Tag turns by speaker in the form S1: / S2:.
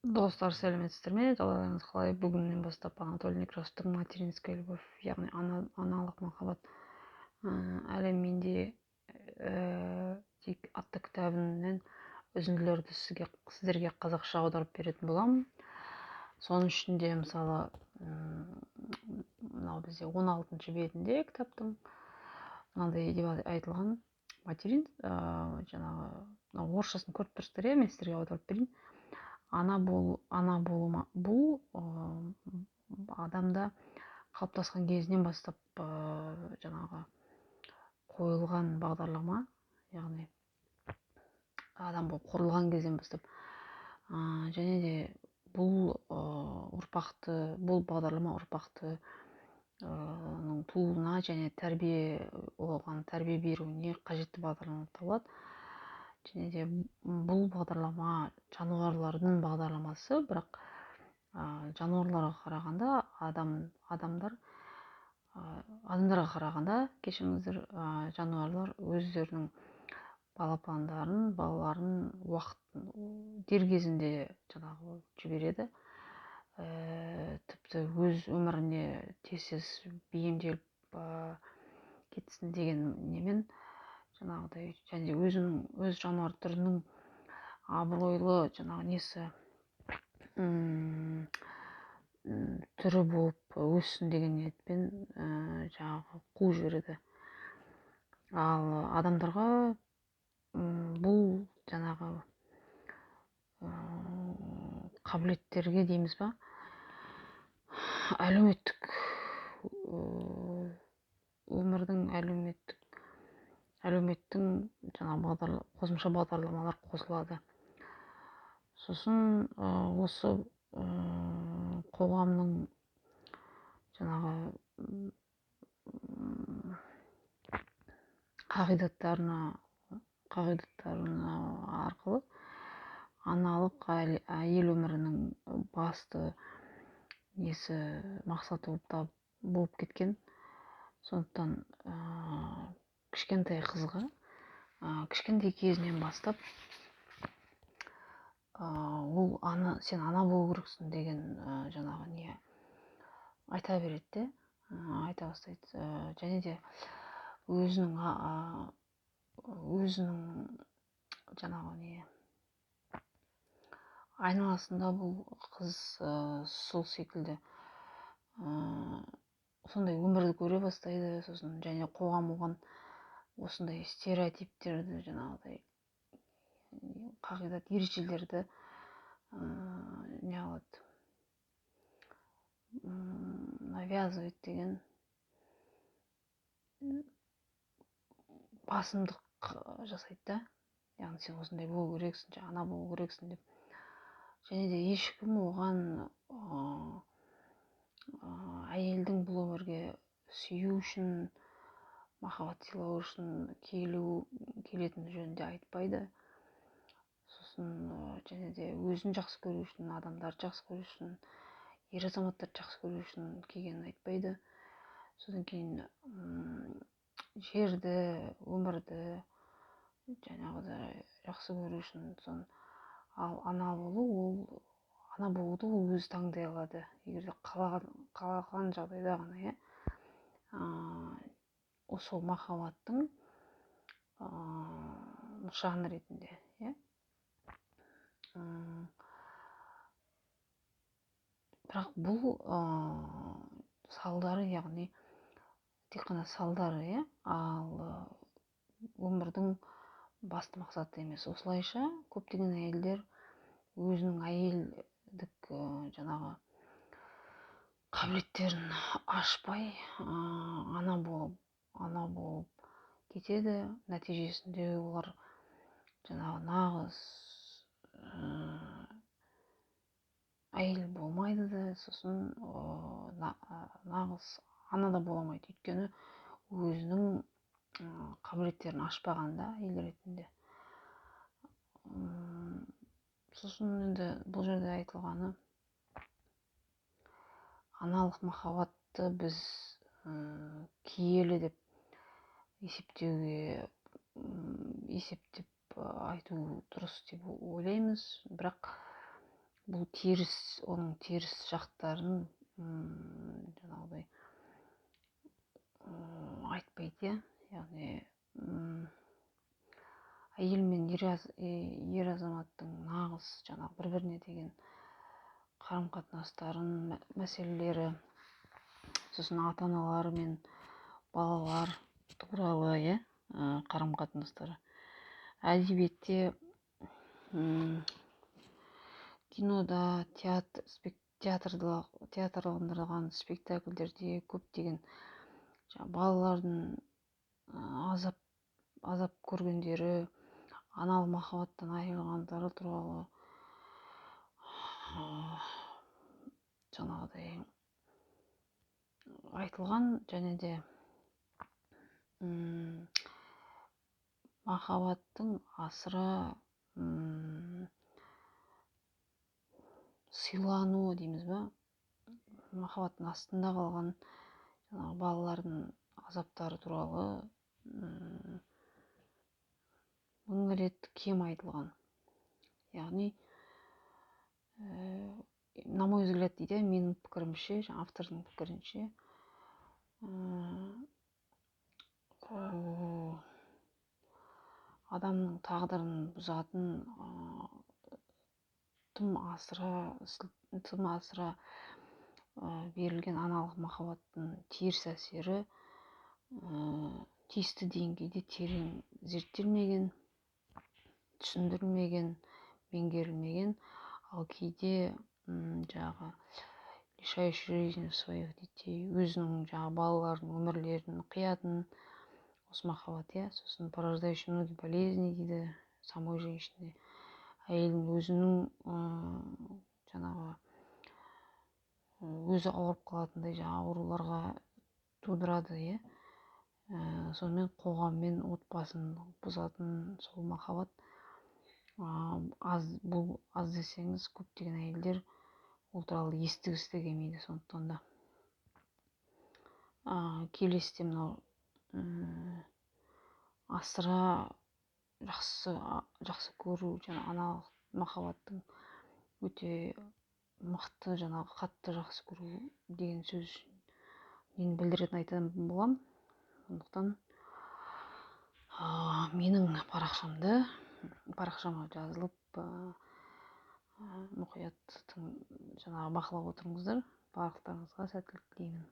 S1: Достар, сәлеметсіздер ме? Жағдайларыңыз қалай? Бүгіннен бастап Анатолий Некрасовтың «Материнская любовь», яғни аналық махаббат әлемінде атты кітабынан үзінділерді сіздерге қазақша аударып беретін боламын. Соның ішінде мысалы мынау бізде 16 бетінде кітаптың мынандай деп айтылған: материн, жаңағы орысшасын көріп тұрсыздар, мен сіздерге аударып берейін. Ана болу бұл адамда қалыптасқан кезінен бастап жаңағы қойылған бағдарлама, яғни адам болып құрылған кезден бастап, және де бұл бағдарлама ұрпақты тууына және оған тәрбие беруіне қажетті бағдарлама болып табылады. Және де бұл бағдарлама жануарлардың бағдарламасы, бірақ жануарларға қарағанда адамдарға қарағанда, кешіріңіздер, жануарлар өздерінің балаларын дер кезінде жаңағы жібереді. Тіпті өз өміріне тез бейімделіп кетсін деген немен, жаңағыдай, және өз жануар түрінің абыройлы түрі болып өссін деген ниетпен жаңағы қуып жібереді. Ал адамдарға бұл жаңағы қабілеттерге дейміз ба, өмірдің әлеуметтің жаңағы қосымша бағдарламалар қосылады. Сосын осы қоғамның жаңағы қағидаттарына арқылы аналық әйел өмірінің басты мақсаты болып кеткен. Сондықтан кішкентай қызға кішкентай кезінен бастап сен ана болу керексің деген жаңағы не айта береді, айта бастайды. Және де өзінің жаңағы айналасында бұл қыз сол секілді сондай өмірді көре бастайды. Сосын және қоғам оған осындай стереотиптерді, жаңағыдай қағидат ережелерді не алады, навязывает деген, басымдық жасайды да. Яғни сен осындай болу керексің, ана болу керексің деп. Және де ешкім оған әйелдің бұл өмірге сүю үшін, махаббат сыйлау үшін келетіні жөнінде айтпайды. Сосын және де өзін жақсы көру үшін, адамдарды жақсы көру үшін, ер азаматтарды жақсы көру үшін келгенін айтпайды. Содан кейін жерді, өмірді жаңағыдай жақсы көру үшін, ал ана болуды ол өзі таңдай алады, егер де қалаған жағдайда ғана, сол махаббаттың нышаны ретінде. Бірақ бұл салдары, яғни тек қана салдары, ал өмірдің басты мақсаты емес. Осылайша көптеген әйелдер өзінің әйелдік жаңағы қабілеттерін ашпай ана болып кетеді. Нәтижесінде олар жаңағы нағыз әйел болмайды да, сосын нағыз ана да бола алмайды. Өйткені өзінің қабілеттерін ашпағанда әйел ретінде. Сосын енді бұл жерде айтылғаны, аналық махаббатты біз киелі деп есептеп айту дұрыс деп ойлаймыз. Бірақ бұл оның теріс жақтарын жаңағыдай айтпайды, яғни әйел мен ер азаматтың нағыз жаңағы бір-біріне деген қарым-қатынастарын, мәселелері, сосын ата-аналар мен балалар туралы қарым-қатынастары. Әдебиетте, кинода, театрландырылған спектакльдерде көптеген балалардың азап көргендері, аналық махаббаттан айырылғандары туралы жаңағыдай айтылған, және де махаббаттың асыра сыйлануы дейміз ба, махаббаттың астында қалған балалардың азаптары туралы мың рет кем айтылған. Яғни, на мой взгляд дейді, менің пікірімше, автордың пікірінше, адамның тағдырын бұзатын тым асыра берілген аналық махаббаттың теріс әсері тиісті деңгейде терең зерттелмеген, түсіндірілмеген, меңгерілмеген, ал кейде жаңағы лишаешь жизни своих детей, өзінің жаңағы балалардың өмірлерін қиятын осы махаббат, сосын порождающий многие болезни дейді, самой женщине, әйелдің өзінің жаңағы өзі ауырып қалатындай жаңағы ауруларға тудырады, сонымен қоғам мен отбасын бұзатын сол махаббат бұл аз десеңіз, көптеген әйелдер ол туралы естігісі де келмейді. Сондықтан да келесіде мынау асыра жақсы көру, жаңа аналық махаббаттың өте мықты, жаңағы қатты жақсы көру деген сөз нені білдіретін айтатын боламын. Сондықтан менің парақшама жазылып мұқият жаңағы бақылап отырыңыздар. Барлықтарыңызға сәттілік тілеймін.